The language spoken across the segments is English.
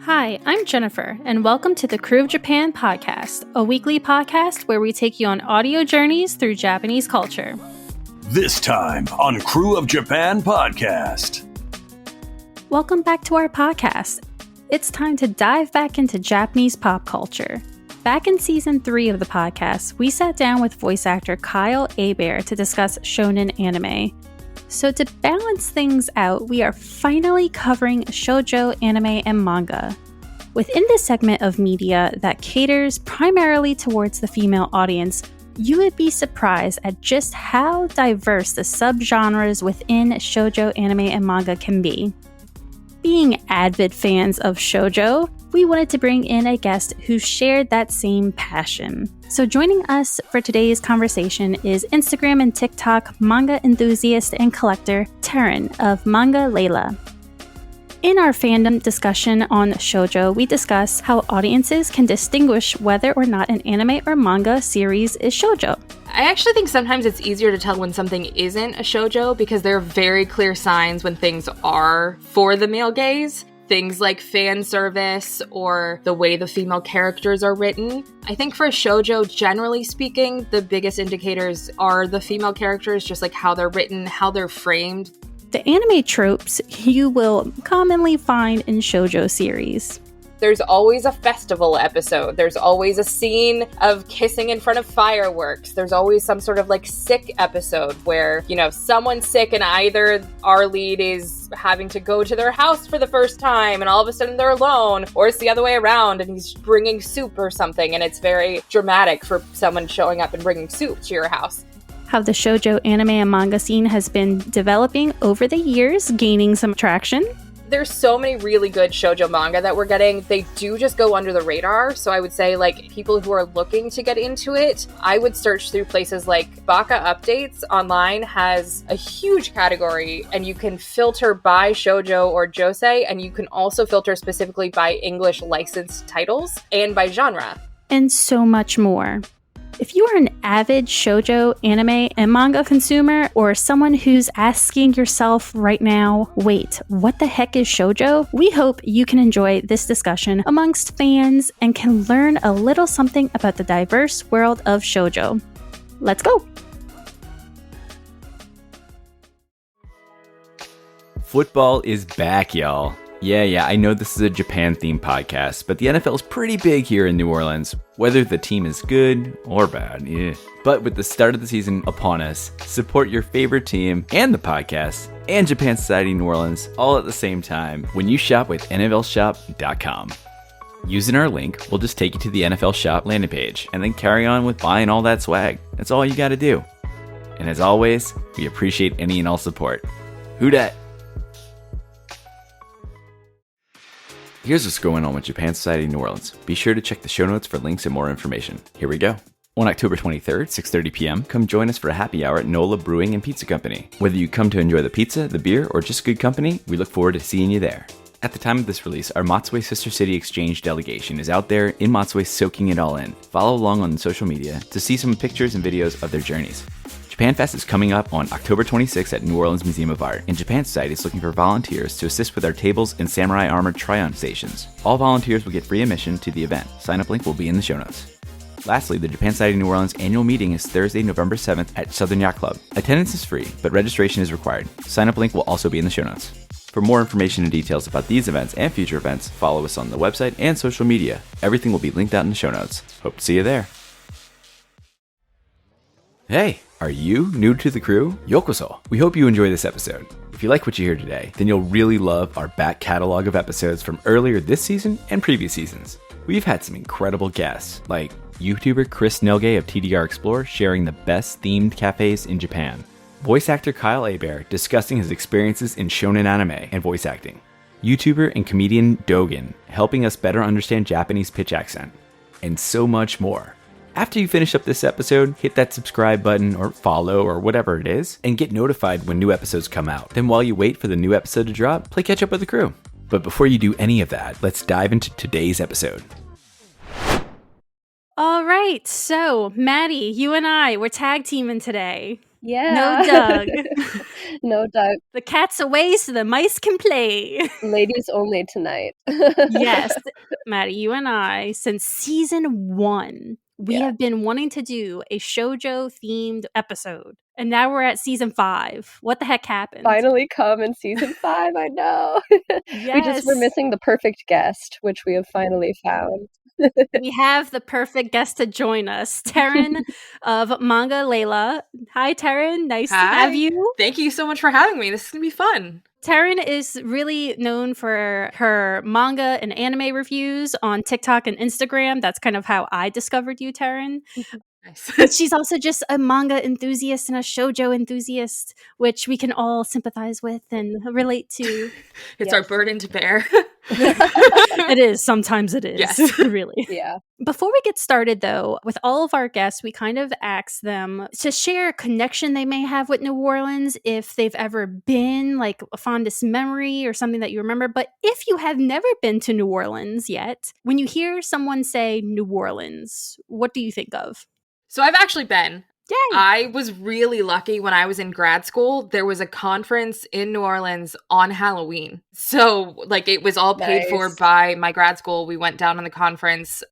Hi, I'm Jennifer, and welcome to the Krewe of Japan podcast, a weekly podcast where we take you on audio journeys through Japanese culture. This time on Krewe of Japan podcast. Welcome back to our podcast. It's time to dive back into Japanese pop culture. Back in season 3 of the podcast, we sat down with voice actor Kyle Hebert to discuss shonen anime. So to balance things out, we are finally covering shoujo anime and manga. Within this segment of media that caters primarily towards the female audience, you would be surprised at just how diverse the subgenres within shoujo anime and manga can be. Being avid fans of shoujo, we wanted to bring in a guest who shared that same passion. So joining us for today's conversation is Instagram and TikTok manga enthusiast and collector Taryn of Manga Lela. In our fandom discussion on shoujo, we discuss how audiences can distinguish whether or not an anime or manga series is shoujo. I actually think sometimes it's easier to tell when something isn't a shoujo because there are very clear signs when things are for the male gaze. Things like fan service or the way the female characters are written. I think for shoujo, generally speaking, the biggest indicators are the female characters, just like how they're written, how they're framed. The anime tropes you will commonly find in shoujo series. There's always a festival episode. There's always a scene of kissing in front of fireworks. There's always some sort of like sick episode where, someone's sick and either our lead is having to go to their house for the first time and all of a sudden they're alone, or it's the other way around and he's bringing soup or something and it's very dramatic for someone showing up and bringing soup to your house. How the shoujo anime and manga scene has been developing over the years, gaining some traction. There's so many really good shoujo manga that we're getting. They do just go under the radar. So I would say people who are looking to get into it, I would search through places like Baka Updates online has a huge category and you can filter by shoujo or josei, and you can also filter specifically by English licensed titles and by genre. And so much more. If you are an avid shoujo anime and manga consumer, or someone who's asking yourself right now, wait, what the heck is shoujo? We hope you can enjoy this discussion amongst fans and can learn a little something about the diverse world of shoujo. Let's go! Football is back, y'all. Yeah, I know this is a Japan-themed podcast, but the NFL is pretty big here in New Orleans, whether the team is good or bad, yeah. But with the start of the season upon us, support your favorite team and the podcast and Japan Society New Orleans all at the same time when you shop with NFLshop.com. Using our link, we'll just take you to the NFL Shop landing page and then carry on with buying all that swag. That's all you gotta do. And as always, we appreciate any and all support. Who dat? Here's what's going on with Japan Society New Orleans. Be sure to check the show notes for links and more information. Here we go. On October 23rd, 6:30 p.m., come join us for a happy hour at NOLA Brewing and Pizza Company. Whether you come to enjoy the pizza, the beer, or just good company, we look forward to seeing you there. At the time of this release, our Matsue Sister City Exchange delegation is out there in Matsue soaking it all in. Follow along on social media to see some pictures and videos of their journeys. Japan Fest is coming up on October 26th at New Orleans Museum of Art, and Japan Society is looking for volunteers to assist with our tables and samurai armored try-on stations. All volunteers will get free admission to the event. Sign-up link will be in the show notes. Lastly, the Japan Society New Orleans annual meeting is Thursday, November 7th at Southern Yacht Club. Attendance is free, but registration is required. Sign-up link will also be in the show notes. For more information and details about these events and future events, follow us on the website and social media. Everything will be linked out in the show notes. Hope to see you there. Hey, are you new to the crew? Yokoso. We hope you enjoy this episode. If you like what you hear today, then you'll really love our back catalog of episodes from earlier this season and previous seasons. We've had some incredible guests, like YouTuber Chris Nelge of TDR Explore sharing the best themed cafes in Japan, voice actor Kyle Hebert discussing his experiences in shonen anime and voice acting, YouTuber and comedian Dogen helping us better understand Japanese pitch accent, and so much more. After you finish up this episode, hit that subscribe button or follow or whatever it is, and get notified when new episodes come out. Then while you wait for the new episode to drop, play catch up with the crew. But before you do any of that, let's dive into today's episode. All right, so Maddie, you and I, we're tag teaming today. No Doug. No Doug. The cat's away so the mice can play. Ladies only tonight. Yes, Maddie, you and I, since season 1, we have been wanting to do a shoujo themed episode. And now we're at season 5. What the heck happened? Finally come in season 5, I know. Yes. We're missing the perfect guest, which we have finally found. We have the perfect guest to join us, Taryn of Manga Lela. Hi, Taryn. Nice to have you. Thank you so much for having me. This is going to be fun. Taryn is really known for her manga and anime reviews on TikTok and Instagram. That's kind of how I discovered you, Taryn. Nice. But she's also just a manga enthusiast and a shoujo enthusiast, which we can all sympathize with and relate to. It's our burden to bear. It is. Sometimes it is. Yes. Really. Yeah. Before we get started, though, with all of our guests, we kind of ask them to share a connection they may have with New Orleans, if they've ever been, like a fondest memory or something that you remember. But if you have never been to New Orleans yet, when you hear someone say New Orleans, what do you think of? So I've actually been. Yay! I was really lucky when I was in grad school. There was a conference in New Orleans on Halloween. So, like, it was all paid for by my grad school. We went down on the conference.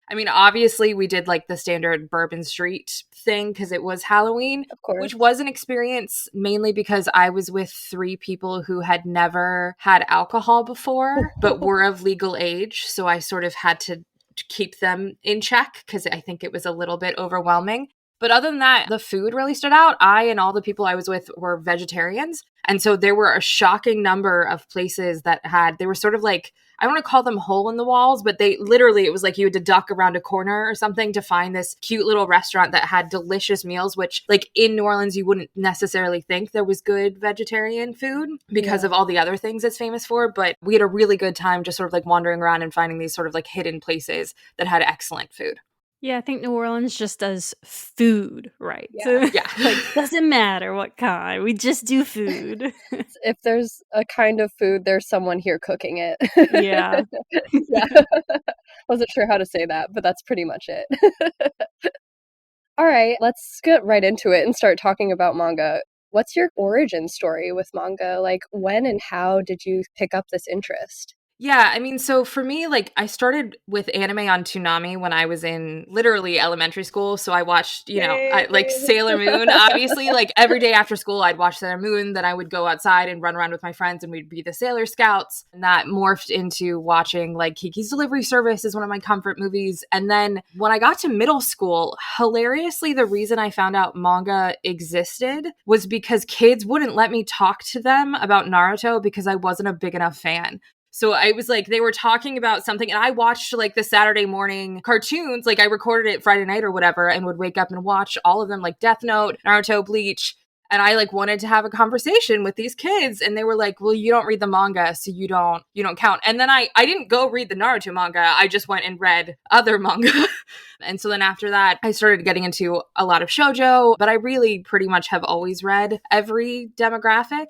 I mean, obviously, we did, like, the standard Bourbon Street thing because it was Halloween. Of course. Which was an experience mainly because I was with 3 people who had never had alcohol before, but were of legal age. So I sort of had to keep them in check because I think it was a little bit overwhelming. But other than that, the food really stood out. I and all the people I was with were vegetarians. And so there were a shocking number of places that they were sort of like, I don't want to call them hole in the walls, but they literally, it was like you had to duck around a corner or something to find this cute little restaurant that had delicious meals, which like in New Orleans, you wouldn't necessarily think there was good vegetarian food because of all the other things it's famous for. But we had a really good time just sort of like wandering around and finding these sort of like hidden places that had excellent food. Yeah, I think New Orleans just does food right. Yeah. Like, doesn't matter what kind. We just do food. If there's a kind of food, there's someone here cooking it. Yeah. Yeah. Wasn't sure how to say that, but that's pretty much it. All right, let's get right into it and start talking about manga. What's your origin story with manga? Like, when and how did you pick up this interest? Yeah, I mean, so for me, like, I started with anime on Toonami when I was in literally elementary school. So I watched, like Sailor Moon, obviously. Like, every day after school, I'd watch Sailor Moon. Then I would go outside and run around with my friends and we'd be the Sailor Scouts. And that morphed into watching, like, Kiki's Delivery Service is one of my comfort movies. And then when I got to middle school, hilariously, the reason I found out manga existed was because kids wouldn't let me talk to them about Naruto because I wasn't a big enough fan. So I was like, they were talking about something and I watched like the Saturday morning cartoons. Like I recorded it Friday night or whatever and would wake up and watch all of them, like Death Note, Naruto, Bleach. And I like wanted to have a conversation with these kids. And they were like, well, you don't read the manga, so you don't count. And then I didn't go read the Naruto manga. I just went and read other manga. And so then after that, I started getting into a lot of shoujo, but I really pretty much have always read every demographic.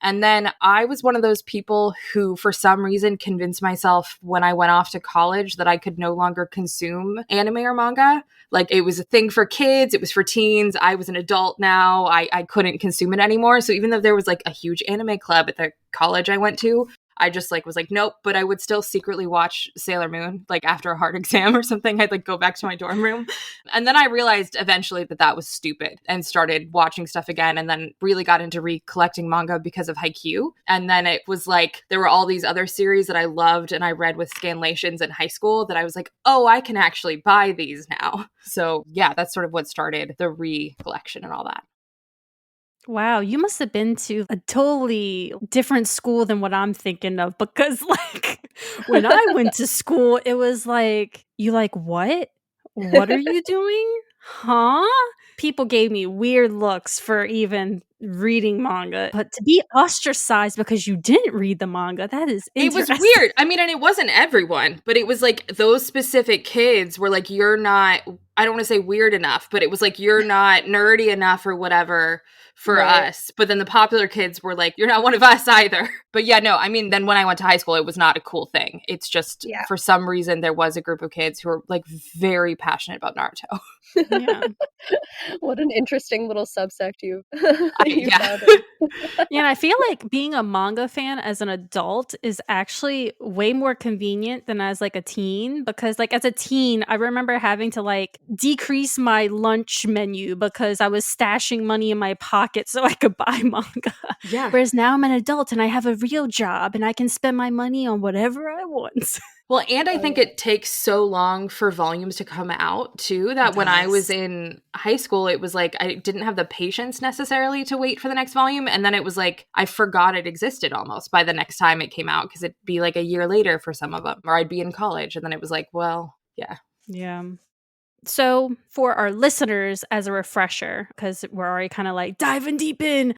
And then I was one of those people who, for some reason, convinced myself when I went off to college that I could no longer consume anime or manga. Like, it was a thing for kids. It was for teens. I was an adult now. I couldn't consume it anymore. So even though there was like a huge anime club at the college I went to, I just like was like, nope, but I would still secretly watch Sailor Moon, like after a hard exam or something. I'd like go back to my dorm room. And then I realized eventually that was stupid and started watching stuff again. And then really got into recollecting manga because of Haikyuu. And then it was like, there were all these other series that I loved and I read with scanlations in high school that I was like, oh, I can actually buy these now. So yeah, that's sort of what started the recollection and all that. Wow, you must have been to a totally different school than what I'm thinking of, because like when I went to school, it was like, you like, what? What are you doing? Huh? People gave me weird looks for even reading manga, but to be ostracized because you didn't read the manga, that is interesting. It was weird. I mean, and it wasn't everyone, but it was like those specific kids were like, you're not, I don't want to say weird enough, but it was like, you're not nerdy enough or whatever for Right. us. But then the popular kids were like, you're not one of us either. But yeah, no, I mean, then when I went to high school, it was not a cool thing. It's just Yeah. for some reason, there was a group of kids who were like very passionate about Naruto. Yeah. What an interesting little subsect you Yeah. founded. Yeah, and I feel like being a manga fan as an adult is actually way more convenient than as like a teen, because like as a teen, I remember having to like decrease my lunch menu because I was stashing money in my pocket so I could buy manga. Yeah. Whereas now I'm an adult and I have a real job and I can spend my money on whatever I want. Well, and I Oh, think yeah. it takes so long for volumes to come out too, that when I was does. in high school, it was like I didn't have the patience necessarily to wait for the next volume. And then it was like I forgot it existed almost by the next time it came out, because it'd be like a year later for some of them, or I'd be in college. And then it was like, well, yeah. Yeah. So, for our listeners, as a refresher, because we're already kind of like diving deep in,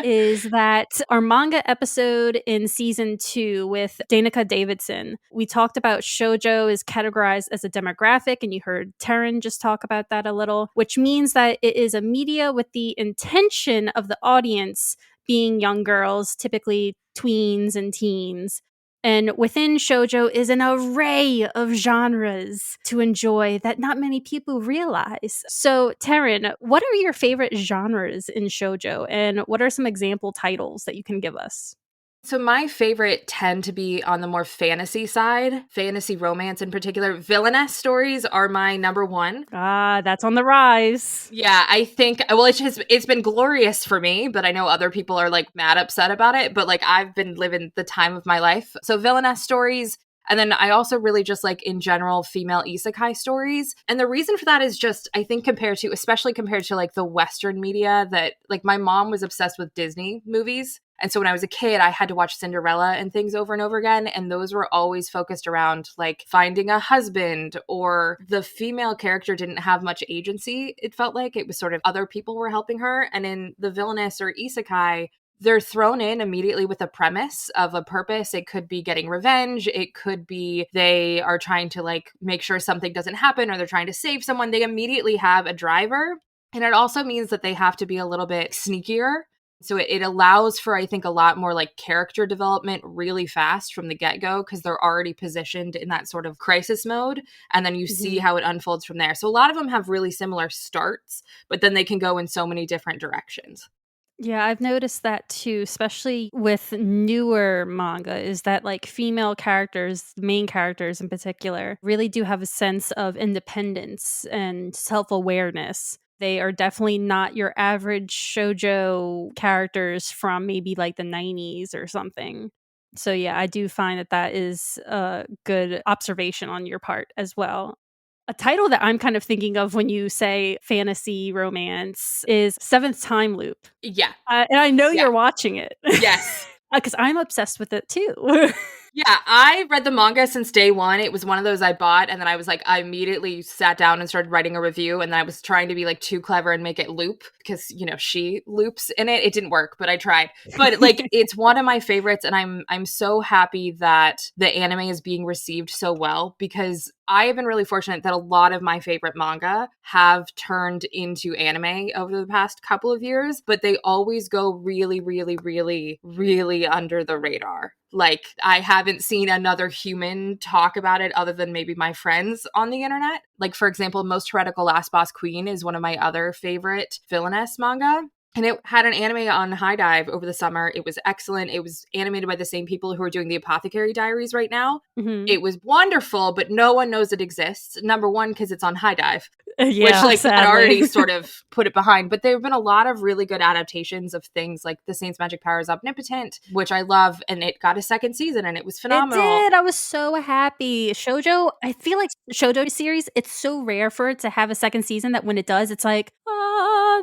is that our manga episode in season 2 with Danica Davidson, we talked about shoujo is categorized as a demographic, and you heard Taryn just talk about that a little, which means that it is a media with the intention of the audience being young girls, typically tweens and teens. And within shoujo is an array of genres to enjoy that not many people realize. So, Taryn, what are your favorite genres in shoujo, and what are some example titles that you can give us? So my favorite tend to be on the more fantasy side, fantasy romance in particular. Villainess stories are my number one. Ah, that's on the rise. Yeah, I think, well, it's been glorious for me, but I know other people are like mad upset about it, but like I've been living the time of my life. So villainess stories. And then I also really just like in general female isekai stories. And the reason for that is just, I think especially compared to like the Western media, that like my mom was obsessed with Disney movies. And so when I was a kid, I had to watch Cinderella and things over and over again. And those were always focused around like finding a husband, or the female character didn't have much agency. It felt like it was sort of other people were helping her. And in the villainess or isekai, they're thrown in immediately with a premise of a purpose. It could be getting revenge. It could be they are trying to like make sure something doesn't happen, or they're trying to save someone. They immediately have a driver. And it also means that they have to be a little bit sneakier. So it allows for, I think, a lot more like character development really fast from the get-go, because they're already positioned in that sort of crisis mode. And then you see how it unfolds from there. So a lot of them have really similar starts, but then they can go in so many different directions. Yeah, I've noticed that too, especially with newer manga, is that like female characters, main characters in particular, really do have a sense of independence and self-awareness. They are definitely not your average shoujo characters from maybe like the 90s or something. So yeah, I do find that that is a good observation on your part as well. A title that I'm kind of thinking of when you say fantasy romance is Seventh Time Loop. Yeah. And I know Yeah. you're watching it. Yes. Because I'm obsessed with it too. Yeah, I read the manga since day one. It was one of those I bought, and then I was like, I immediately sat down and started writing a review, and then I was trying to be like too clever and make it loop, because, you know, she loops in it. It didn't work, but I tried. But like, it's one of my favorites, and I'm so happy that the anime is being received so well, because I have been really fortunate that a lot of my favorite manga have turned into anime over the past couple of years, but they always go really, really, really, really under the radar. Like, I haven't seen another human talk about it other than maybe my friends on the internet. Like, for example, Most Heretical Last Boss Queen is one of my other favorite villainess manga. And it had an anime on High Dive over the summer. It was excellent. It was animated by the same people who are doing the Apothecary Diaries right now. It was wonderful, but no one knows it exists. Number one, because it's on High Dive. Yeah, which like sadly. had already sort of put it behind. But there have been a lot of really good adaptations of things like The Saint's Magic Power is Omnipotent, which I love, and it got a second season and it was phenomenal. It did. I was so happy. Shoujo, I feel like Shoujo series, it's so rare for it to have a second season that when it does, it's like,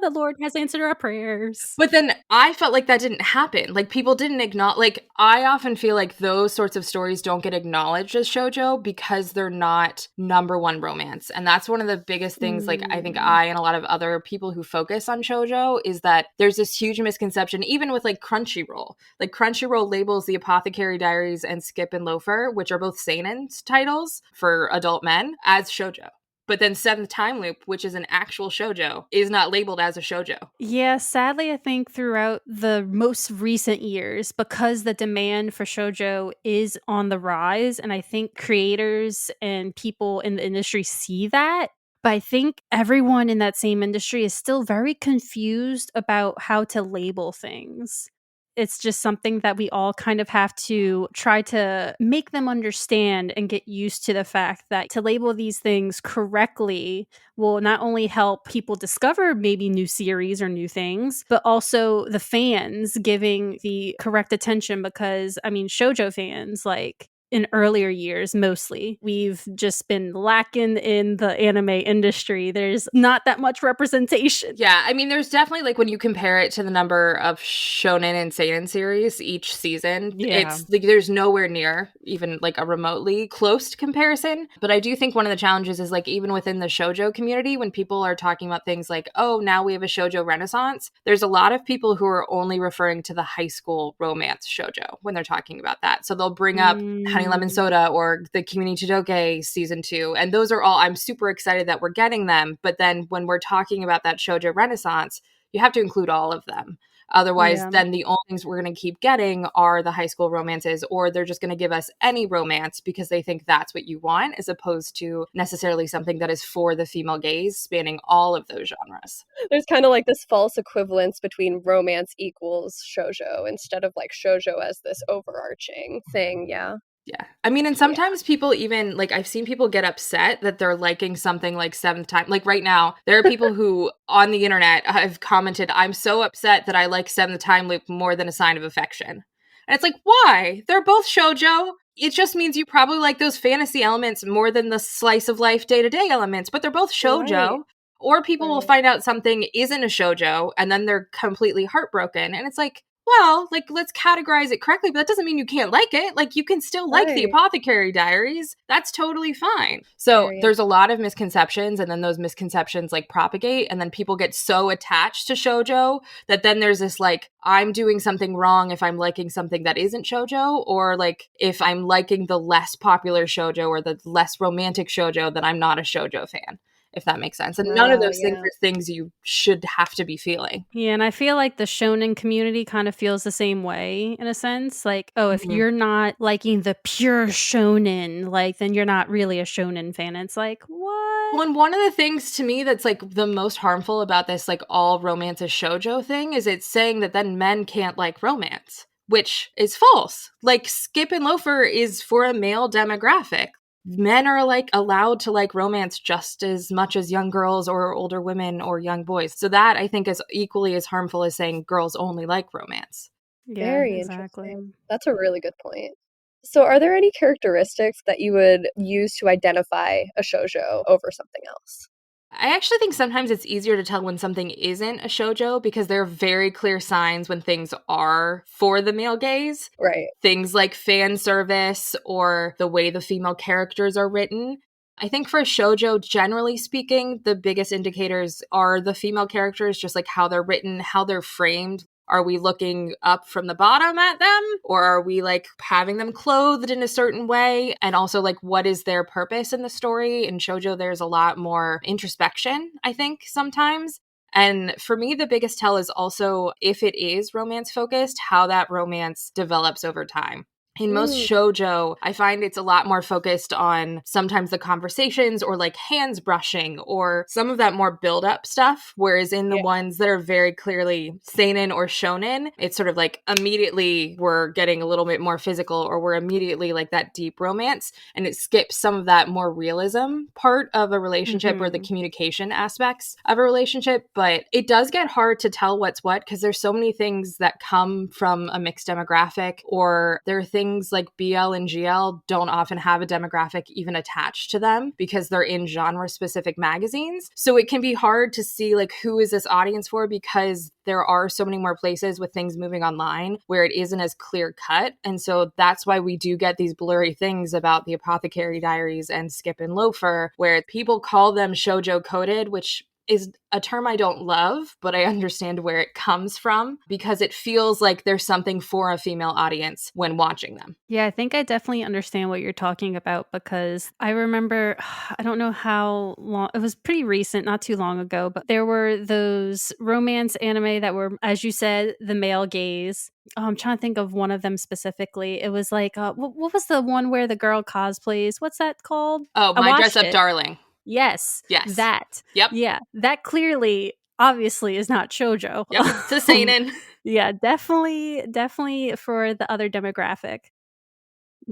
the Lord has answered our prayers. But then I felt like that didn't happen. Like, people didn't acknowledge, like, I often feel like those sorts of stories don't get acknowledged as shoujo because they're not number one romance. And that's one of the biggest things, like, I think I and a lot of other people who focus on shoujo is that there's this huge misconception, even with like Crunchyroll. Like, Crunchyroll labels the Apothecary Diaries and Skip and Loafer, which are both seinen titles for adult men, as shoujo. But then Seventh Time Loop, which is an actual shoujo, is not labeled as a shoujo. Yeah, sadly, I think throughout the most recent years, because the demand for shoujo is on the rise, and I think creators and people in the industry see that, but I think everyone in that same industry is still very confused about how to label things. It's just something that we all kind of have to try to make them understand and get used to the fact that to label these things correctly will not only help people discover maybe new series or new things, but also the fans giving the correct attention because, I mean, shoujo fans, like, in earlier years, mostly, we've just been lacking in the anime industry. There's not that much representation. Yeah, I mean, there's definitely, like, when you compare it to the number of shonen and seinen series each season, it's like there's nowhere near even like a remotely close comparison. But I do think one of the challenges is, like, even within the shoujo community, when people are talking about things like, oh, now we have a shoujo renaissance, there's a lot of people who are only referring to the high school romance shoujo when they're talking about that. So they'll bring up Honey Lemon Soda or the Kimi Chidoke season 2. And those are all, I'm super excited that we're getting them. But then when we're talking about that shoujo renaissance, you have to include all of them. Otherwise, then the only things we're going to keep getting are the high school romances, or they're just going to give us any romance because they think that's what you want, as opposed to necessarily something that is for the female gaze, spanning all of those genres. There's kind of like this false equivalence between romance equals shoujo instead of like shoujo as this overarching thing. Yeah. Yeah. I mean, and sometimes people even, like, I've seen people get upset that they're liking something like Seventh Time. Like, right now, there are people who on the internet have commented, I'm so upset that I like Seventh Time Loop more than A Sign of Affection. And it's like, why? They're both shoujo. It just means you probably like those fantasy elements more than the slice of life day-to-day elements, but they're both shoujo. Right. Or people will find out something isn't a shoujo, and then they're completely heartbroken. And it's like, well, like, let's categorize it correctly, but that doesn't mean you can't like it. Like, you can still like the Apothecary Diaries. That's totally fine. So there's a lot of misconceptions, and then those misconceptions, like, propagate, and then people get so attached to shoujo that then there's this, like, I'm doing something wrong if I'm liking something that isn't shoujo, or, like, if I'm liking the less popular shoujo or the less romantic shoujo, then I'm not a shoujo fan. If that makes sense. And none of those things are things you should have to be feeling. Yeah, and I feel like the shonen community kind of feels the same way in a sense. Like, oh, if you're not liking the pure shonen, like, then you're not really a shonen fan. It's like, what? Well, and one of the things to me that's, like, the most harmful about this, like, all romance is shoujo thing is it's saying that then men can't like romance, which is false. Like, Skip and Loafer is for a male demographic. Men are, like, allowed to like romance just as much as young girls or older women or young boys. So that, I think, is equally as harmful as saying girls only like romance. Yeah, very exactly. interesting. That's a really good point. So are there any characteristics that you would use to identify a shoujo over something else? I actually think sometimes it's easier to tell when something isn't a shoujo because there are very clear signs when things are for the male gaze. Right. Things like fan service or the way the female characters are written. I think for shoujo, generally speaking, the biggest indicators are the female characters, just like how they're written, how they're framed. Are we looking up from the bottom at them? Or are we, like, having them clothed in a certain way? And also, like, what is their purpose in the story? In shoujo, there's a lot more introspection, I think, sometimes. And for me, the biggest tell is also, if it is romance focused, how that romance develops over time. In most shoujo, I find it's a lot more focused on sometimes the conversations or, like, hands brushing or some of that more build-up stuff, whereas in the ones that are very clearly seinen or shonen, it's sort of like immediately we're getting a little bit more physical or we're immediately like that deep romance, and it skips some of that more realism part of a relationship or the communication aspects of a relationship. But it does get hard to tell what's what because there's so many things that come from a mixed demographic, or there are things like BL and GL don't often have a demographic even attached to them because they're in genre-specific magazines. So it can be hard to see, like, who is this audience for, because there are so many more places with things moving online where it isn't as clear cut. And so that's why we do get these blurry things about the Apothecary Diaries and Skip and Loafer, where people call them shoujo coded, which is a term I don't love, but I understand where it comes from because it feels like there's something for a female audience when watching them. Yeah, I think I definitely understand what you're talking about because I remember, I don't know how long, it was pretty recent, not too long ago, but there were those romance anime that were, as you said, the male gaze. I'm trying to think of one of them specifically. It was like, what was the one where the girl cosplays? What's that called? Oh, I My Dress watched Up it. Darling. Yes. Yes. That. Yep. Yeah. That clearly, obviously, is not shoujo. Yep. It's a seinen. Yeah, definitely for the other demographic.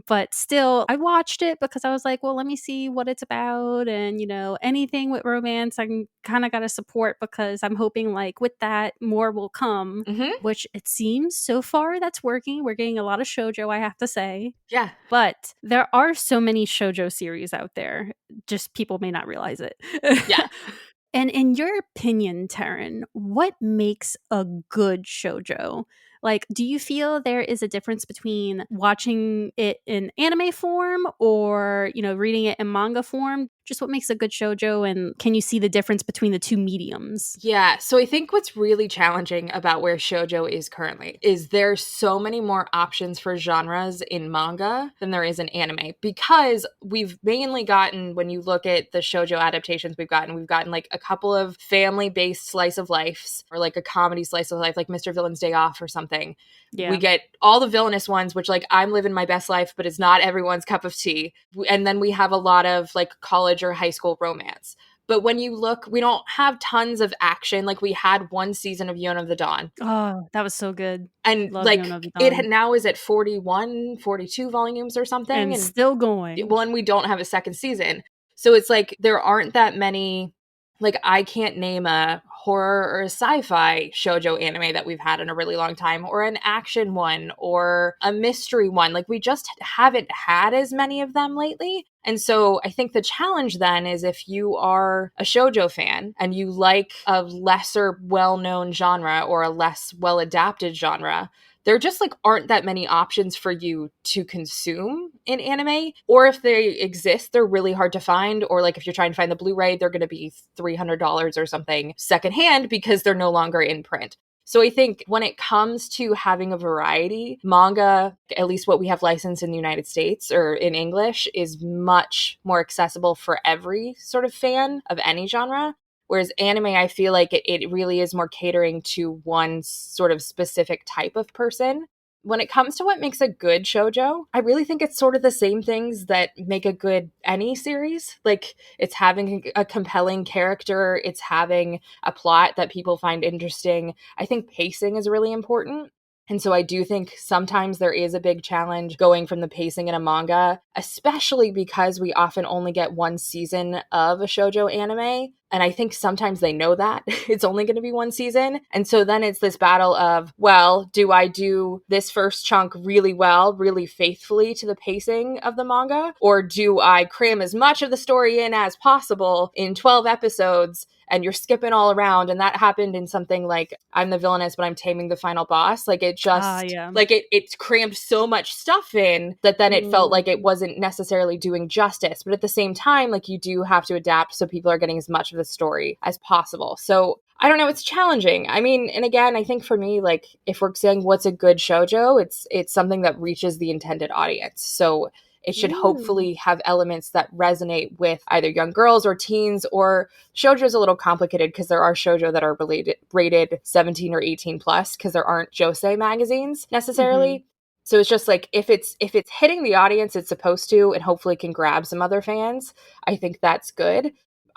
But still, I watched it because I was like, well, let me see what it's about. And, anything with romance, I kind of got to support because I'm hoping, like, with that, more will come, which it seems so far that's working. We're getting a lot of shoujo, I have to say. Yeah. But there are so many shoujo series out there. Just people may not realize it. Yeah. And in your opinion, Taryn, what makes a good shoujo? Like, do you feel there is a difference between watching it in anime form or, reading it in manga form? Just what makes a good shoujo, and can you see the difference between the two mediums? Yeah, so I think what's really challenging about where shoujo is currently is there's so many more options for genres in manga than there is in anime because we've mainly gotten, when you look at the shoujo adaptations we've gotten like a couple of family-based slice of lives or like a comedy slice of life like Mr. Villain's Day Off or something. Yeah. We get all the villainous ones, which like I'm living my best life, but it's not everyone's cup of tea. And then we have a lot of like college or high school romance. But when you look, we don't have tons of action. Like we had one season of Yona of the Dawn. Oh, that was so good. And Love like it now is at 41, 42 volumes or something. And still going. Well, and we don't have a second season. So it's like there aren't that many, like I can't name a horror or a sci-fi shoujo anime that we've had in a really long time, or an action one, or a mystery one. Like we just haven't had as many of them lately. And so I think the challenge then is if you are a shoujo fan and you like a lesser well-known genre or a less well-adapted genre, there just like aren't that many options for you to consume in anime, or if they exist, they're really hard to find, or like if you're trying to find the Blu-ray, they're going to be $300 or something secondhand because they're no longer in print. So I think when it comes to having a variety, manga, at least what we have licensed in the United States or in English, is much more accessible for every sort of fan of any genre. Whereas anime, I feel like it really is more catering to one sort of specific type of person. When it comes to what makes a good shoujo, I really think it's sort of the same things that make a good any series. Like it's having a compelling character, it's having a plot that people find interesting. I think pacing is really important. And so I do think sometimes there is a big challenge going from the pacing in a manga, especially because we often only get one season of a shoujo anime. And I think sometimes they know that it's only going to be one season. And so then it's this battle of, well, do I do this first chunk really well, really faithfully to the pacing of the manga? Or do I cram as much of the story in as possible in 12 episodes? And you're skipping all around. And that happened in something like I'm the villainess, but I'm taming the final boss. Like it just, like it crammed so much stuff in that then it felt like it wasn't necessarily doing justice. But at the same time, like you do have to adapt so people are getting as much of the story as possible. So I don't know, it's challenging. I mean, and again, I think for me, like if we're saying what's a good shoujo, it's something that reaches the intended audience. So it should hopefully have elements that resonate with either young girls or teens, or shoujo is a little complicated because there are shoujo that are rated 17 or 18 plus because there aren't josei magazines necessarily. So it's just like if it's hitting the audience it's supposed to and hopefully can grab some other fans, I think that's good.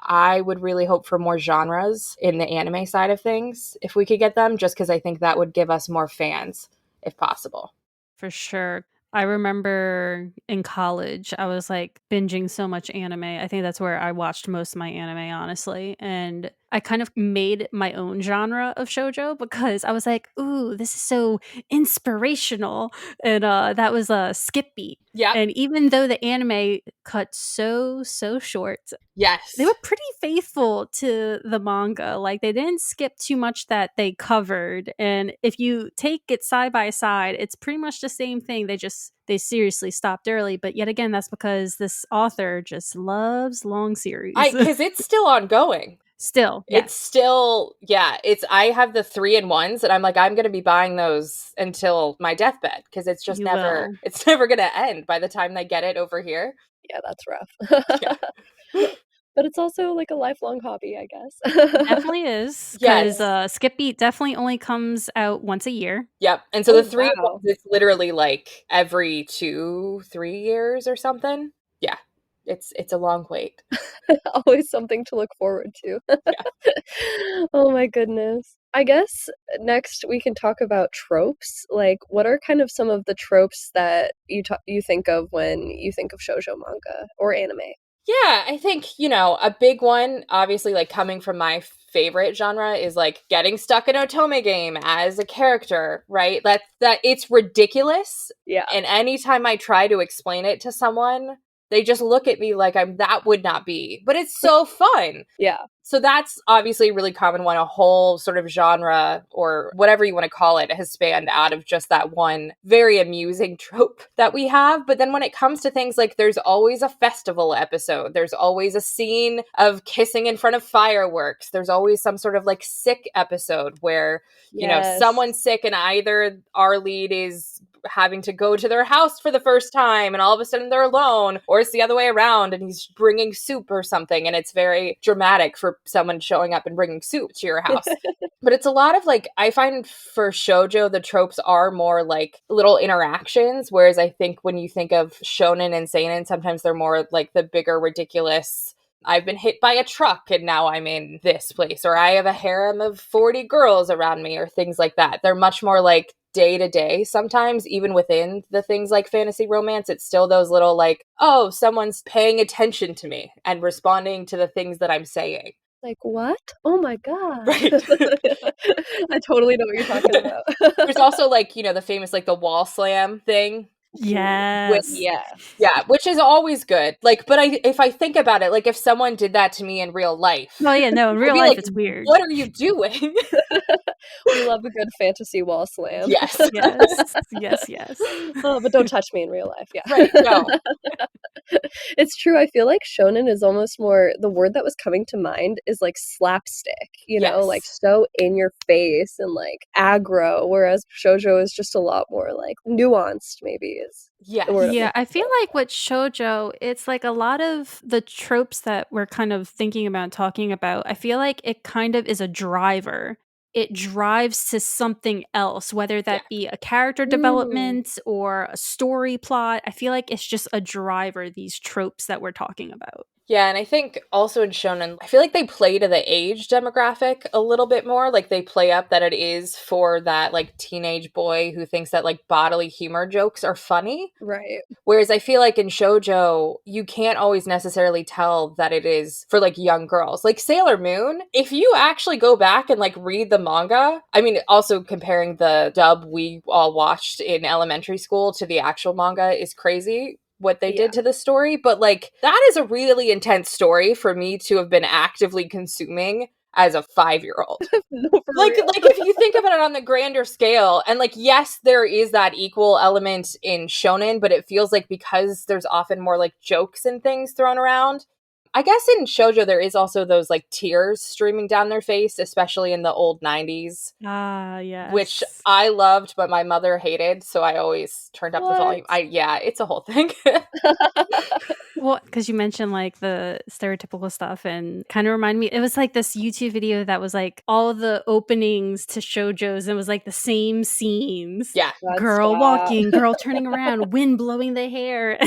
I would really hope for more genres in the anime side of things if we could get them, just because I think that would give us more fans if possible. For sure. I remember in college, I was like binging so much anime. I think that's where I watched most of my anime, honestly. And I kind of made my own genre of shoujo because I was like, ooh, this is so inspirational. And that was a skip beat. Yeah. And even though the anime cut so short, yes, they were pretty faithful to the manga. Like they didn't skip too much that they covered. And if you take it side by side, it's pretty much the same thing. They seriously stopped early. But yet again, that's because this author just loves long series. Because it's still ongoing. Still, yes. It's still, yeah, I have the 3-in-1s and I'm like, I'm going to be buying those until my deathbed because it's just it's never going to end by the time they get it over here. Yeah, that's rough. Yeah. But it's also like a lifelong hobby, I guess. It definitely is. Yes. Because Skip Beat definitely only comes out once a year. Yep. And so Oh, the 3 wow. it's literally like every 2-3 years or something. Yeah. It's a long wait. Always something to look forward to. Yeah. Oh my goodness. I guess next we can talk about tropes. Like, what are kind of some of the tropes that you think of when you think of shoujo manga or anime? Yeah, I think, a big one, obviously, like coming from my favorite genre is like getting stuck in an otome game as a character, right? That it's ridiculous. Yeah. And anytime I try to explain it to someone, they just look at me like that would not be. But it's so fun. Yeah. So that's obviously a really common one. A whole sort of genre or whatever you want to call it has spanned out of just that one very amusing trope that we have. But then when it comes to things like there's always a festival episode, there's always a scene of kissing in front of fireworks, there's always some sort of like sick episode where, someone's sick and either our lead is having to go to their house for the first time and all of a sudden they're alone, or it's the other way around and he's bringing soup or something and it's very dramatic for someone showing up and bringing soup to your house. But it's a lot of like, I find for shoujo the tropes are more like little interactions, whereas I think when you think of shonen and seinen, sometimes they're more like the bigger ridiculous, I've been hit by a truck and now I'm in this place, or I have a harem of 40 girls around me, or things like that. They're much more like day to day sometimes, even within the things like fantasy romance. It's still those little like, oh, someone's paying attention to me and responding to the things that I'm saying. Like, what? Oh my god. Right. I totally know what you're talking about. There's also like, the famous like the wall slam thing. Yes. Yeah, which is always good. Like, but if I think about it, like if someone did that to me in real life. Oh yeah, no, in real life it's weird. What are you doing? We love a good fantasy wall slam. Yes. Yes. Oh, but don't touch me in real life. Yeah. Right. No. It's true. I feel like shonen is almost more, the word that was coming to mind is like slapstick, like so in your face and like aggro, whereas shoujo is just a lot more like nuanced, maybe is. Yeah, I feel like with shoujo, it's like a lot of the tropes that we're kind of thinking about talking about. I feel like it kind of is a driver. It drives to something else, whether that be a character development or a story plot. I feel like it's just a driver, these tropes that we're talking about. Yeah, and I think also in shonen, I feel like they play to the age demographic a little bit more. Like they play up that it is for that like teenage boy who thinks that like bodily humor jokes are funny. Right. Whereas I feel like in shoujo, you can't always necessarily tell that it is for like young girls. Like Sailor Moon, if you actually go back and like read the manga, I mean, also comparing the dub we all watched in elementary school to the actual manga is crazy what they did to the story, but like that is a really intense story for me to have been actively consuming as a 5-year-old. No, like if you think about it on the grander scale, and like yes, there is that equal element in shonen, but it feels like because there's often more like jokes and things thrown around. I guess in shoujo there is also those like tears streaming down their face, especially in the old 90s. Ah, yes. Which I loved, but my mother hated, so I always turned up the volume. It's a whole thing. Well, because you mentioned like the stereotypical stuff and kind of remind me, it was like this YouTube video that was like all the openings to shoujos and it was like the same scenes. Yeah. Girl walking, girl turning around, wind blowing the hair.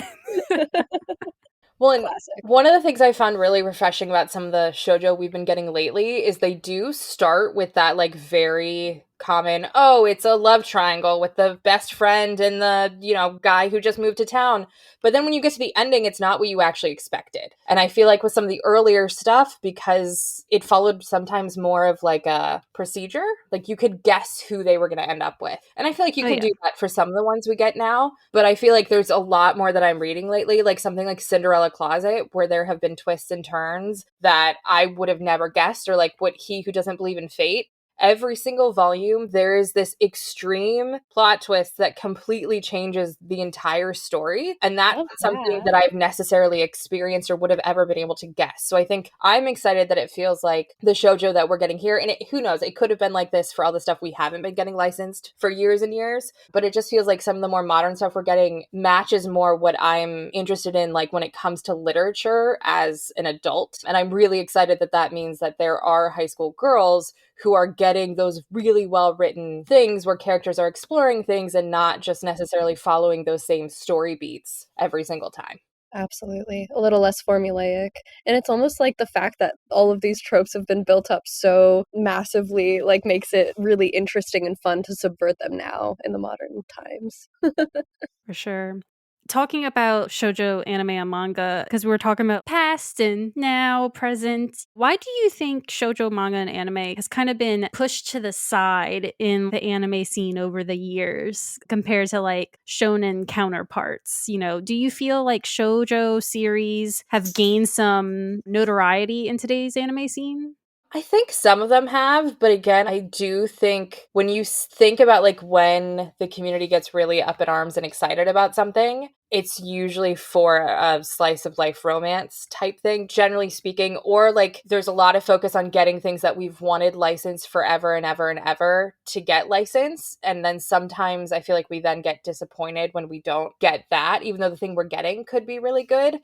Well, and one of the things I found really refreshing about some of the shoujo we've been getting lately is they do start with that like very common, oh, it's a love triangle with the best friend and the, guy who just moved to town. But then when you get to the ending, it's not what you actually expected. And I feel like with some of the earlier stuff, because it followed sometimes more of like a procedure, like you could guess who they were going to end up with. And I feel like you can do that for some of the ones we get now. But I feel like there's a lot more that I'm reading lately, like something like Cinderella Closet, where there have been twists and turns that I would have never guessed, or like what He Who Doesn't Believe in Fate. every single volume, there is this extreme plot twist that completely changes the entire story. And that's Love something that. that I've necessarily experienced or would have ever been able to guess. So I think I'm excited that it feels like the shoujo that we're getting here. And who knows, it could have been like this for all the stuff we haven't been getting licensed for years and years. But it just feels like some of the more modern stuff we're getting matches more what I'm interested in, like when it comes to literature as an adult. And I'm really excited that that means that there are high school girls who are getting those really well written things where characters are exploring things and not just necessarily following those same story beats every single time. Absolutely. A little less formulaic. And it's almost like the fact that all of these tropes have been built up so massively, like, makes it really interesting and fun to subvert them now in the modern times. For sure. Talking about shoujo anime and manga, because we were talking about past and now, present. Why do you think shoujo manga and anime has kind of been pushed to the side in the anime scene over the years compared to like shonen counterparts? You know, do you feel like shoujo series have gained some notoriety in today's anime scene? I think some of them have, but again, I do think when you think about like when the community gets really up in arms and excited about something, it's usually for a slice of life romance type thing, generally speaking, or like there's a lot of focus on getting things that we've wanted licensed forever and ever and ever to get licensed. And then sometimes I feel like we then get disappointed when we don't get that, even though the thing we're getting could be really good.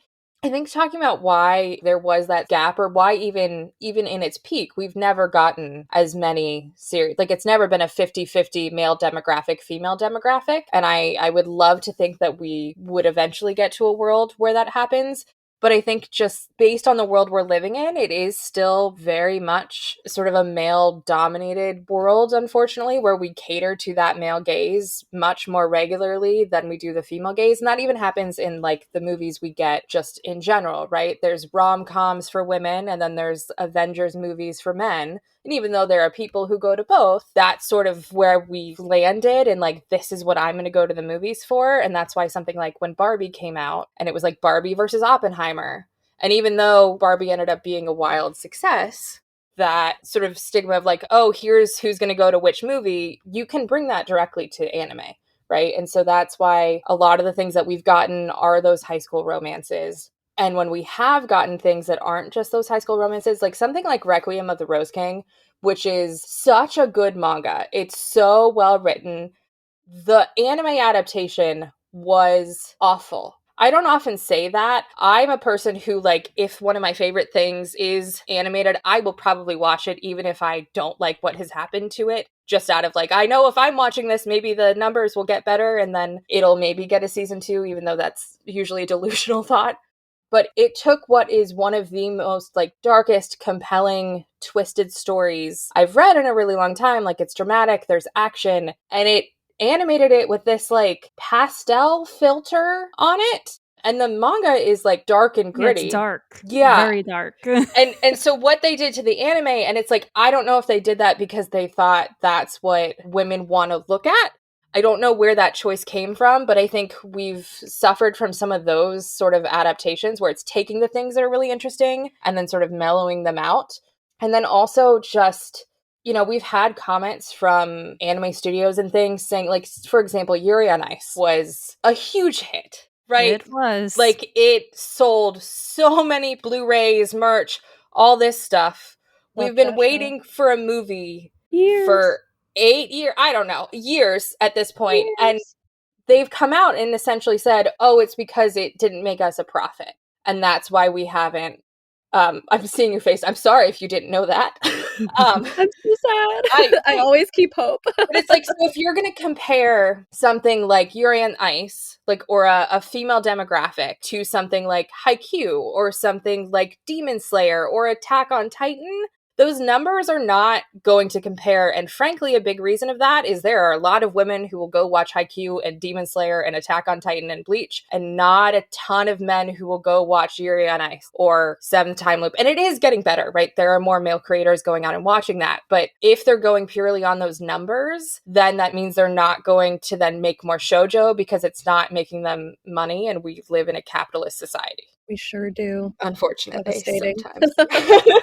I think talking about why there was that gap, or why even in its peak, we've never gotten as many series. Like, it's never been a 50-50 male demographic, female demographic. And I would love to think that we would eventually get to a world where that happens. But I think just based on the world we're living in, it is still very much sort of a male-dominated world, unfortunately, where we cater to that male gaze much more regularly than we do the female gaze. And that even happens in, like, the movies we get just in general, right? There's rom-coms for women, and then there's Avengers movies for men. And even though there are people who go to both, that's sort of where we landed, and like, this is what I'm going to go to the movies for. And that's why something like when Barbie came out and it was like Barbie versus Oppenheimer. And even though Barbie ended up being a wild success, that sort of stigma of like, oh, here's who's going to go to which movie, you can bring that directly to anime, right? And so that's why a lot of the things that we've gotten are those high school romances. And when we have gotten things that aren't just those high school romances, like something like Requiem of the Rose King, which is such a good manga. It's so well written. The anime adaptation was awful. I don't often say that. I'm a person who, like, if one of my favorite things is animated, I will probably watch it even if I don't like what has happened to it. Just out of like, I know if I'm watching this, maybe the numbers will get better and then it'll maybe get a season 2, even though that's usually a delusional thought. But it took what is one of the most like darkest, compelling, twisted stories I've read in a really long time. Like, it's dramatic, there's action, and it animated it with this like pastel filter on it. And the manga is like dark and gritty. Yeah, it's dark. Yeah. Very dark. and so what they did to the anime, and it's like, I don't know if they did that because they thought that's what women want to look at. I don't know where that choice came from, but I think we've suffered from some of those sort of adaptations where it's taking the things that are really interesting and then sort of mellowing them out. And then also just, you know, we've had comments from anime studios and things saying, like, for example, Yuri on Ice was a huge hit, right? It was. Like, it sold so many Blu-rays, merch, all this stuff. We've been waiting for a movie for 8 years, I don't know, years at this point. And they've come out and essentially said, oh, it's because it didn't make us a profit. And that's why we haven't. I'm seeing your face. I'm sorry if you didn't know that. I'm so sad. I always keep hope. But it's like, so if you're going to compare something like Yuri on Ice, like, or a female demographic to something like Haikyuu or something like Demon Slayer or Attack on Titan, those numbers are not going to compare. And frankly, a big reason of that is there are a lot of women who will go watch Haikyuu and Demon Slayer and Attack on Titan and Bleach, and not a ton of men who will go watch Yuri on Ice or Seventh Time Loop. And it is getting better, right? There are more male creators going out and watching that. But if they're going purely on those numbers, then that means they're not going to then make more shoujo because it's not making them money. And we live in a capitalist society. We sure do. Unfortunately, Devastating. sometimes.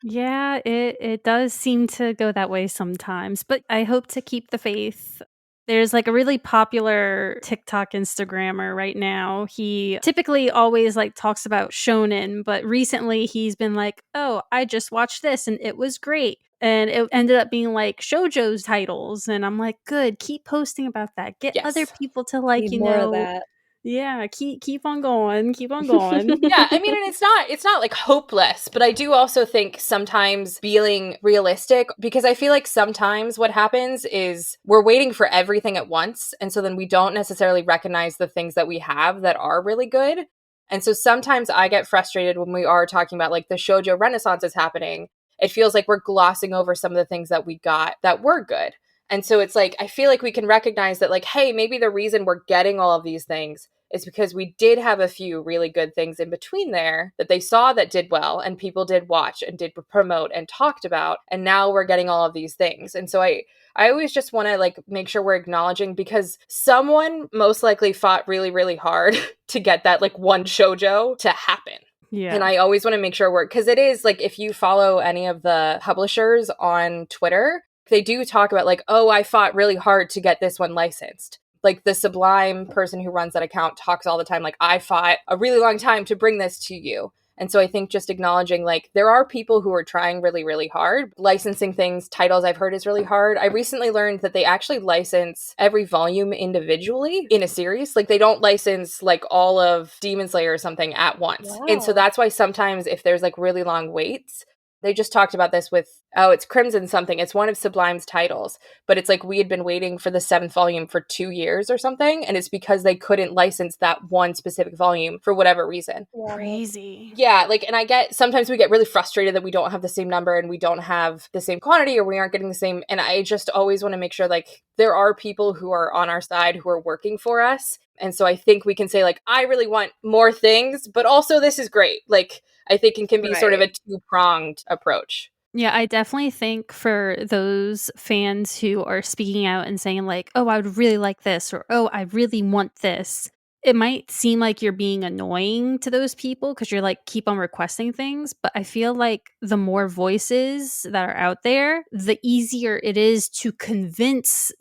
Yeah, it does seem to go that way sometimes, but I hope to keep the faith. There's like a really popular TikTok Instagrammer right now. He typically always like talks about shonen, but recently he's been like, "Oh, I just watched this and it was great." And it ended up being like Shojo's titles, and I'm like, "Good, keep posting about that. Get other Yes. people to like, Need more of that. yeah, keep on going, keep on going." Yeah, I mean, and it's not like hopeless, but I do also think sometimes being realistic, because I feel like sometimes what happens is we're waiting for everything at once, and so then we don't necessarily recognize the things that we have that are really good. And so sometimes I get frustrated when we are talking about like the shoujo renaissance is happening. It feels like we're glossing over some of the things that we got that were good. And so it's like I feel like we can recognize that like, hey, maybe the reason we're getting all of these things is because we did have a few really good things in between there that they saw that did well and people did watch and did promote and talked about, and now we're getting all of these things. And so I always just want to like make sure we're acknowledging, because someone most likely fought really really hard to get that like one shoujo to happen. Yeah. And I always want to make sure because it is like, if you follow any of the publishers on Twitter, they do talk about like, oh, I fought really hard to get this one licensed. Like the Sublime person who runs that account talks all the time, like, I fought a really long time to bring this to you. And so I think just acknowledging, like, there are people who are trying really, really hard. Licensing things, titles I've heard is really hard. I recently learned that they actually license every volume individually in a series. Like, they don't license, like, all of Demon Slayer or something at once. Wow. And so that's why sometimes if there's, like, really long waits, they just talked about this with, it's Crimson something. It's one of Sublime's titles, but it's like we had been waiting for the 7th volume for 2 years or something. And it's because they couldn't license that one specific volume for whatever reason. Crazy. Yeah, like, and sometimes we get really frustrated that we don't have the same number and we don't have the same quantity, or we aren't getting the same. And I just always want to make sure, like, there are people who are on our side who are working for us. And so I think we can say, like, I really want more things, but also this is great. Like, I think it can be sort of a two-pronged approach. Yeah, I definitely think for those fans who are speaking out and saying like, oh, I would really like this, or oh, I really want this, it might seem like you're being annoying to those people because you're like, keep on requesting things. But I feel like the more voices that are out there, the easier it is to convince,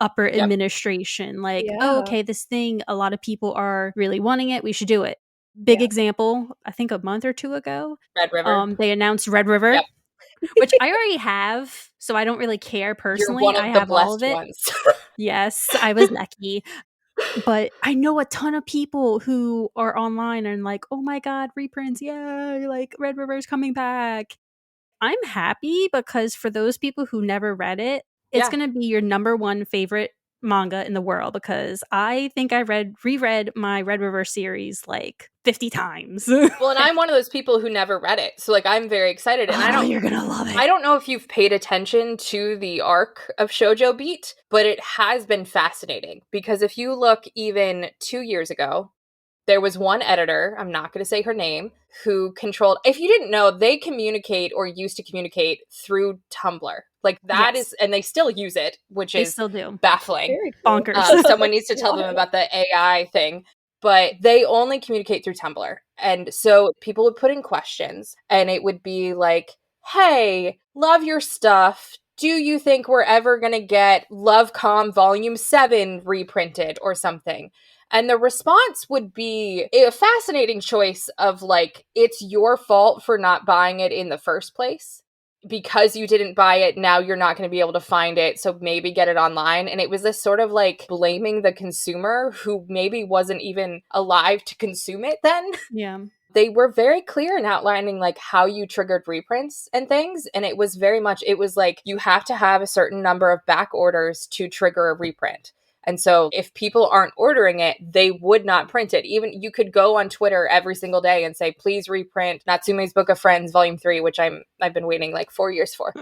upper administration, like, oh, okay, this thing, a lot of people are really wanting it. We should do it. Big example, I think a month or two ago, Red River. they announced Red River. Yep. Which I already have, so I don't really care personally. You're one of I the have all of blessed it. ones. Yes, I was lucky. But I know a ton of people who are online and like, oh my god, reprints, yeah, like Red River's coming back. I'm happy because for those people who never read it, it's going to be your number one favorite manga in the world, because I think I reread my Red River series like 50 times. Well, and I'm one of those people who never read it. So like, I'm very excited, and you're going to love it. I don't know if you've paid attention to the arc of Shojo Beat, but it has been fascinating, because if you look even 2 years ago, there was one editor, I'm not going to say her name, who controlled, if you didn't know, they communicate or used to communicate through Tumblr. Like that is, and they still use it, which they is still do. Baffling. Bonkers. Someone needs to tell them about the AI thing. But they only communicate through Tumblr. And so people would put in questions, and it would be like, hey, love your stuff. Do you think we're ever going to get Lovecom Volume 7 reprinted or something? And the response would be a fascinating choice of like, it's your fault for not buying it in the first place. Because you didn't buy it, now you're not going to be able to find it, so maybe get it online. And it was this sort of like blaming the consumer who maybe wasn't even alive to consume it then. Yeah. They were very clear in outlining like how you triggered reprints and things. And it was very much, it was like, you have to have a certain number of back orders to trigger a reprint. And so if people aren't ordering it, they would not print it. Even you could go on Twitter every single day and say, please reprint Natsume's Book of Friends, Volume 3, which I've been waiting like 4 years for.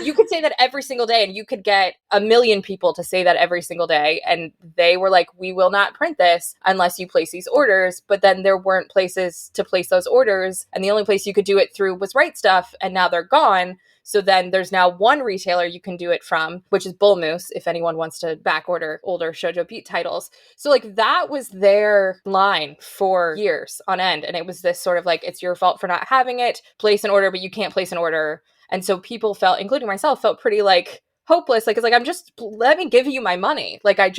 You could say that every single day, and you could get 1 million people to say that every single day. And they were like, we will not print this unless you place these orders. But then there weren't places to place those orders. And the only place you could do it through was Right Stuff. And now they're gone. So then there's now one retailer you can do it from, which is Bull Moose, if anyone wants to back order older Shojo Beat titles. So like that was their line for years on end. And it was this sort of like, it's your fault for not having it, place an order, but you can't place an order. And so people felt, including myself, felt pretty like hopeless. Like, it's like, let me give you my money. Like, I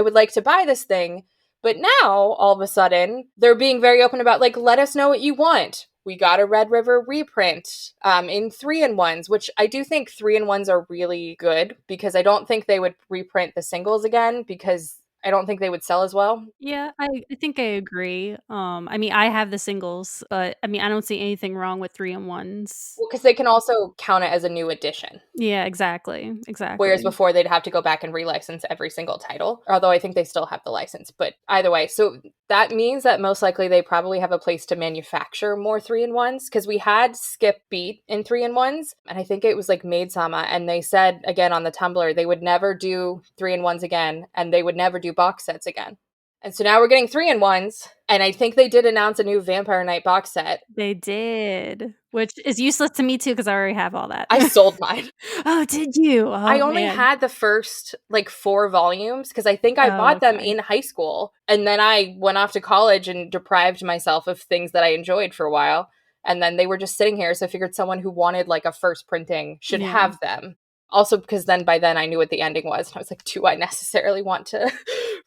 would like to buy this thing. But now, all of a sudden, they're being very open about, like, let us know what you want. We got a Red River reprint in 3-in-1s, which I do think 3-in-1s are really good because I don't think they would reprint the singles again because I don't think they would sell as well. Yeah, I think I agree. I mean, I have the singles, but I mean, I don't see anything wrong with 3-in-1s. Well, because they can also count it as a new edition. Yeah, exactly. Whereas before they'd have to go back and relicense every single title, although I think they still have the license. But either way, so that means that most likely they probably have a place to manufacture more 3-in-1s because we had Skip Beat in 3-in-1s, and I think it was like Maid Sama, and they said again on the Tumblr they would never do 3-in-1s again, and they would never do box sets again. And so now we're getting 3-in-1s, and I think they did announce a new Vampire Knight box set. They did, which is useless to me too because I already have all that. I sold mine. Oh, did you? Oh, I only had the first like 4 volumes because I think I bought them in high school, and then I went off to college and deprived myself of things that I enjoyed for a while, and then they were just sitting here, so I figured someone who wanted like a first printing should have them. Also, because then by then I knew what the ending was, and I was like, do I necessarily want to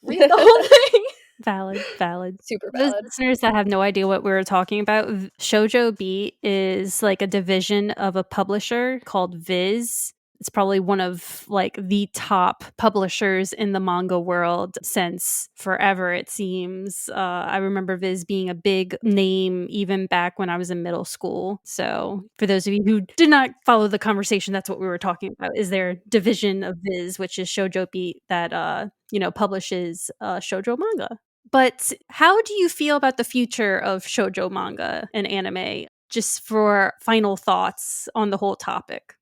read the whole thing? Valid. Super The valid. listeners that have no idea what we were talking about, Shojo Beat is like a division of a publisher called Viz. It's probably one of like the top publishers in the manga world since forever, it seems. I remember Viz being a big name even back when I was in middle school. So for those of you who did not follow the conversation, that's what we were talking about, is their division of Viz, which is Shojo Beat, that publishes shoujo manga. But how do you feel about the future of shoujo manga and anime? Just for final thoughts on the whole topic.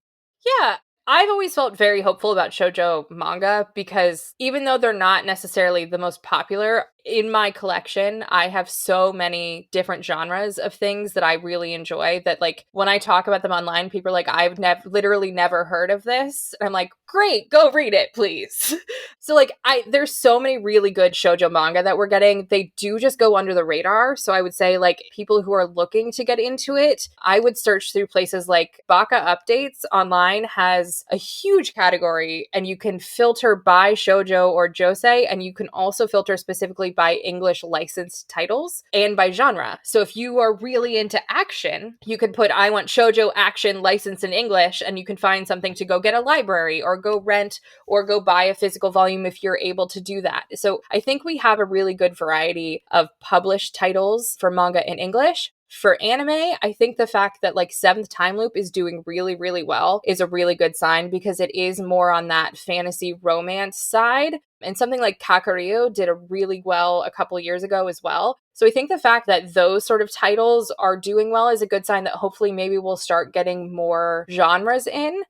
Yeah, I've always felt very hopeful about shoujo manga because even though they're not necessarily the most popular, in my collection, I have so many different genres of things that I really enjoy that, like, when I talk about them online, people are like, I've literally never heard of this. And I'm like, great, go read it, please. So, like, there's so many really good shoujo manga that we're getting. They do just go under the radar. So I would say, like, people who are looking to get into it, I would search through places like Baka Updates online has a huge category, and you can filter by shoujo or josei, and you can also filter specifically by English licensed titles and by genre. So if you are really into action, you can put, I want shoujo action licensed in English, and you can find something to go get a library or go rent or go buy a physical volume if you're able to do that. So I think we have a really good variety of published titles for manga in English. For anime, I think the fact that like Seventh Time Loop is doing really, really well is a really good sign because it is more on that fantasy romance side. And something like Kakaryu did a really well a couple years ago as well. So I think the fact that those sort of titles are doing well is a good sign that hopefully maybe we'll start getting more genres in.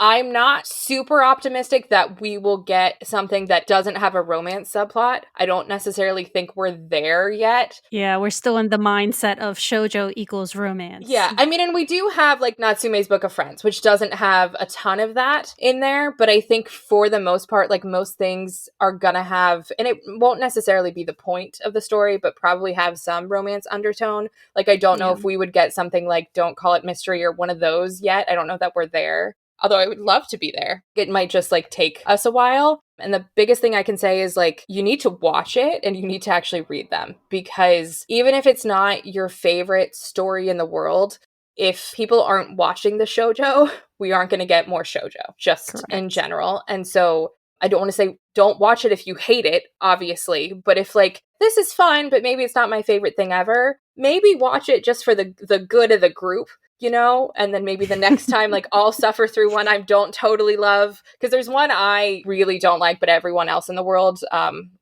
I'm not super optimistic that we will get something that doesn't have a romance subplot. I don't necessarily think we're there yet. Yeah, we're still in the mindset of shoujo equals romance. Yeah, I mean, and we do have like Natsume's Book of Friends, which doesn't have a ton of that in there, but I think for the most part, like most things are gonna have, and it won't necessarily be the point of the story, but probably have some romance undertone. Like, I don't know if we would get something like Don't Call It Mystery or one of those yet. I don't know that we're there. Although I would love to be there. It might just like take us a while. And the biggest thing I can say is like, you need to watch it and you need to actually read them. Because even if it's not your favorite story in the world, if people aren't watching the shoujo, we aren't going to get more shoujo, just Correct. In general. And so I don't want to say don't watch it if you hate it, obviously. But if like, this is fun, but maybe it's not my favorite thing ever, maybe watch it just for the good of the group. You know, and then maybe the next time, like, I'll suffer through one I don't totally love. Because there's one I really don't like, but everyone else in the world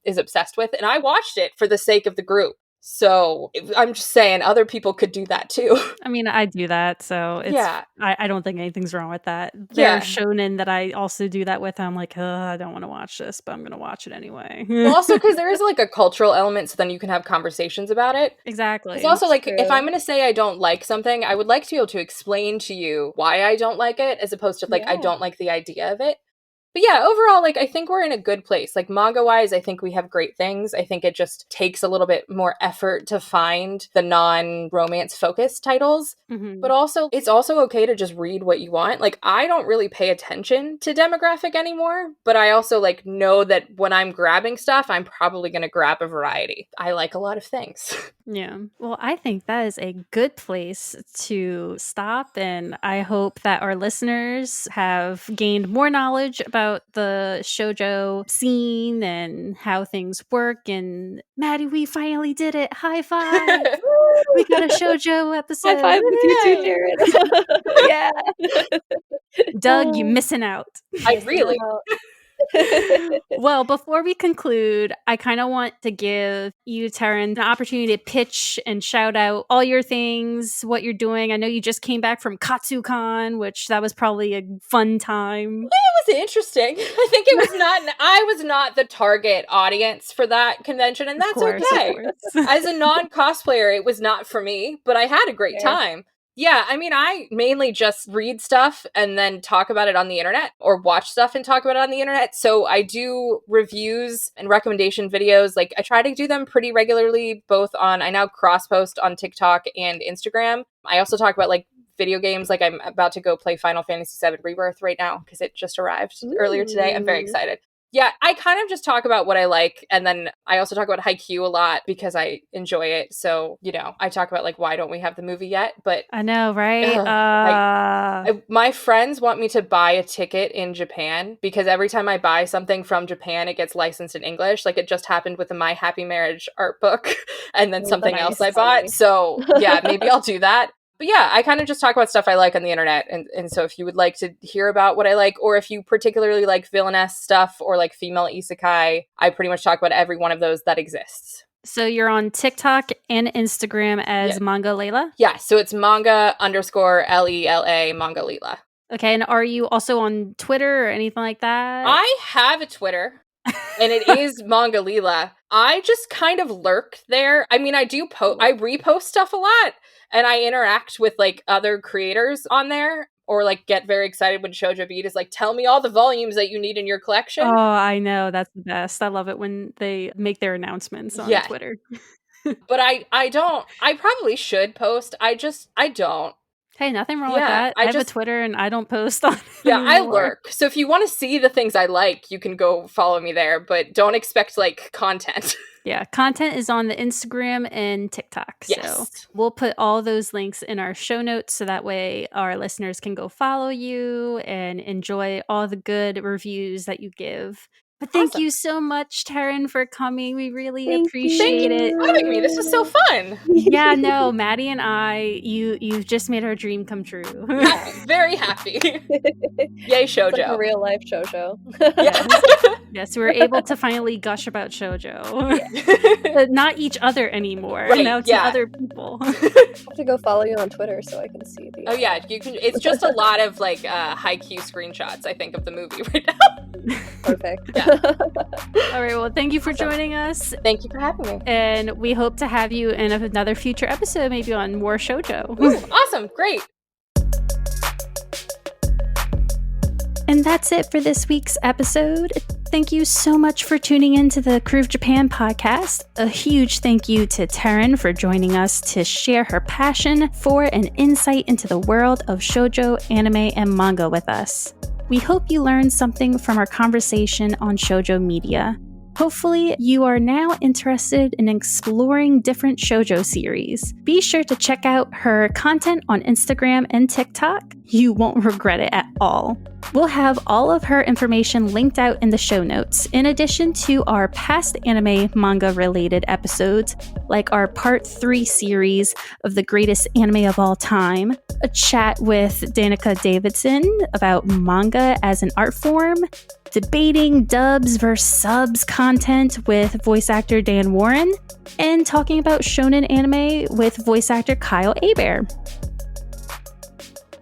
is obsessed with. And I watched it for the sake of the group. So I'm just saying other people could do that too. I mean, I do that, so it's Yeah. I don't think anything's wrong with that. There Yeah. are shonen that I also do that with. I'm like, I don't want to watch this, but I'm going to watch it anyway. Well, also because there is like a cultural element, so then you can have conversations about it. Exactly. It's also like, true. if I'm going to say I don't like something, I would like to be able to explain to you why I don't like it, as opposed to like, I Yeah. don't like the idea of it. But yeah, overall, like, I think we're in a good place. Like, manga-wise, I think we have great things. I think it just takes a little bit more effort to find the non-romance-focused titles. Mhm. But also, it's also okay to just read what you want. Like, I don't really pay attention to demographic anymore, but I also, like, know that when I'm grabbing stuff, I'm probably going to grab a variety. I like a lot of things. Yeah. Well, I think that is a good place to stop. And I hope that our listeners have gained more knowledge about the shoujo scene and how things work. And Maddie, we finally did it. High five. We got a shoujo episode. High five with you too, Yay. Taryn. Yeah. Doug, you're missing out. I really... Well, before we conclude, I kind of want to give you, Taryn, an opportunity to pitch and shout out all your things, what you're doing. I know you just came back from KatsuCon, which that was probably a fun time. It was interesting. I think it was not... I was not the target audience for that convention, and that's Of okay. course. As a non-cosplayer, it was not for me, but I had a great Fair. time. Yeah, I mean, I mainly just read stuff and then talk about it on the internet, or watch stuff and talk about it on the internet. So I do reviews and recommendation videos. Like, I try to do them pretty regularly, both on, I now cross-post on TikTok and Instagram. I also talk about, like, video games. Like, I'm about to go play Final Fantasy VII Rebirth right now, because it just arrived earlier today. I'm very Ooh. excited. Yeah, I kind of just talk about what I like, and then I also talk about Haikyuu a lot because I enjoy it. So, you know, I talk about, like, why don't we have the movie yet? But I know, right? my friends want me to buy a ticket in Japan, because every time I buy something from Japan, it gets licensed in English. Like, it just happened with the My Happy Marriage art book, and then Oh, something nice. else I bought. So, yeah, maybe I'll do that. But yeah, I kind of just talk about stuff I like on the internet. And so if you would like to hear about what I like, or if you particularly like villainess stuff or like female isekai, I pretty much talk about every one of those that exists. So you're on TikTok and Instagram as Manga Lela? Yeah, so it's manga_Lela, Manga Lela. Okay, and are you also on Twitter or anything like that? I have a Twitter, and it is Manga Lela. I just kind of lurk there. I mean, I repost stuff a lot, and I interact with, like, other creators on there, or, like, get very excited when Shojo Beat is like, tell me all the volumes that you need in your collection. Oh, I know. That's the best. I love it when they make their announcements on Twitter. But I probably should post. I don't. Hey, nothing wrong with that. I have a Twitter and I don't post on it anymore. I lurk. So if you want to see the things I like, you can go follow me there, but don't expect, like, content. Yeah, content is on the Instagram and TikTok. Yes. So we'll put all those links in our show notes so that way our listeners can go follow you and enjoy all the good reviews that you give. But thank you so much, Taryn, for coming. We really appreciate it. Thank you for having me. This was so fun. Yeah, no, Maddie and I, you've just made our dream come true. I'm very happy. Yay, Shojo. It's like a real life Shojo. Yes, we were able to finally gush about shoujo. But not each other anymore. Right, now to other people. I have to go follow you on Twitter so I can see the... Oh yeah, you can. It's just a lot of, like, Haikyuu screenshots, I think, of the movie right now. Perfect. Yeah. All right, well, thank you for joining us. Thank you for having me. And we hope to have you in another future episode, maybe on more shoujo. Ooh, awesome, great. And that's it for this week's episode. Thank you so much for tuning in to the Krewe of Japan podcast. A huge thank you to Taryn for joining us to share her passion for and insight into the world of shoujo, anime, and manga with us. We hope you learned something from our conversation on shoujo media. Hopefully, you are now interested in exploring different shoujo series. Be sure to check out her content on Instagram and TikTok. You won't regret it at all. We'll have all of her information linked out in the show notes, in addition to our past anime manga related episodes, like our Part 3 series of the greatest anime of all time, a chat with Danica Davidson about manga as an art form, debating dubs versus subs content with voice actor Dan Warren, and talking about shonen anime with voice actor Kyle Hebert.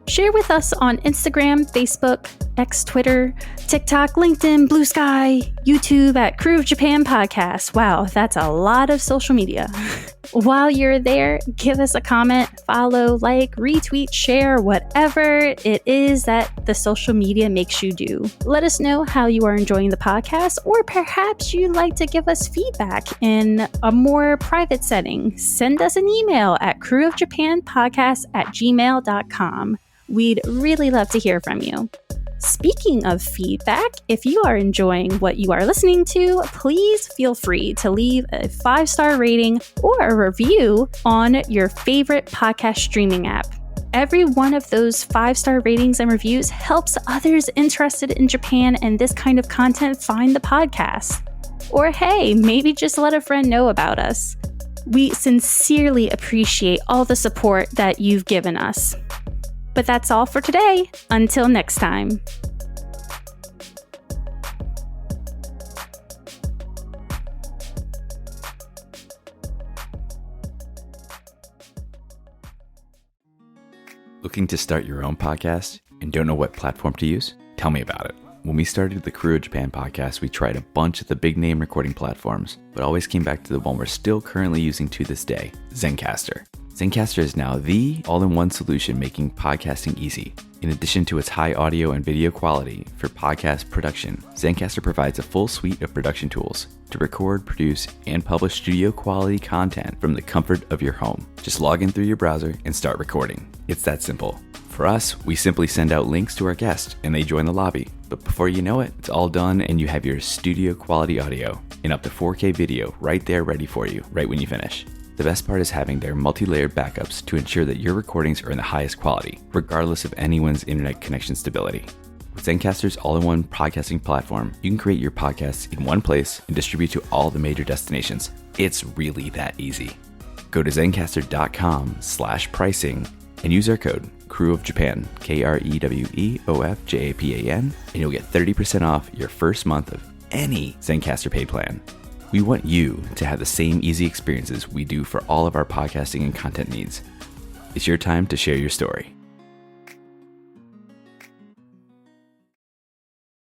Share with us on Instagram, Facebook, X, Twitter, TikTok, LinkedIn, Blue Sky, YouTube at Crew of Japan Podcast. Wow, that's a lot of social media. While you're there, give us a comment, follow, like, retweet, share, whatever it is that the social media makes you do. Let us know how you are enjoying the podcast, or perhaps you'd like to give us feedback in a more private setting. Send us an email at crewofjapanpodcast@gmail.com. We'd really love to hear from you. Speaking of feedback, if you are enjoying what you are listening to, please feel free to leave a 5-star rating or a review on your favorite podcast streaming app. Every one of those 5-star ratings and reviews helps others interested in Japan and this kind of content find the podcast. Or hey, maybe just let a friend know about us. We sincerely appreciate all the support that you've given us. But that's all for today. Until next time. Looking to start your own podcast and don't know what platform to use? Tell me about it. When we started the Crew of Japan podcast, we tried a bunch of the big name recording platforms, but always came back to the one we're still currently using to this day, Zencastr. Zencastr is now the all-in-one solution making podcasting easy. In addition to its high audio and video quality for podcast production, Zencastr provides a full suite of production tools to record, produce, and publish studio quality content from the comfort of your home. Just log in through your browser and start recording. It's that simple. For us, we simply send out links to our guests and they join the lobby. But before you know it, it's all done and you have your studio quality audio and up to 4K video right there ready for you, right when you finish. The best part is having their multi-layered backups to ensure that your recordings are in the highest quality, regardless of anyone's internet connection stability. With Zencastr's all-in-one podcasting platform, you can create your podcasts in one place and distribute to all the major destinations. It's really that easy. Go to zencastr.com/pricing and use our code CREWOFJAPAN, KREWEOFJAPAN, and you'll get 30% off your first month of any Zencastr paid plan. We want you to have the same easy experiences we do for all of our podcasting and content needs. It's your time to share your story.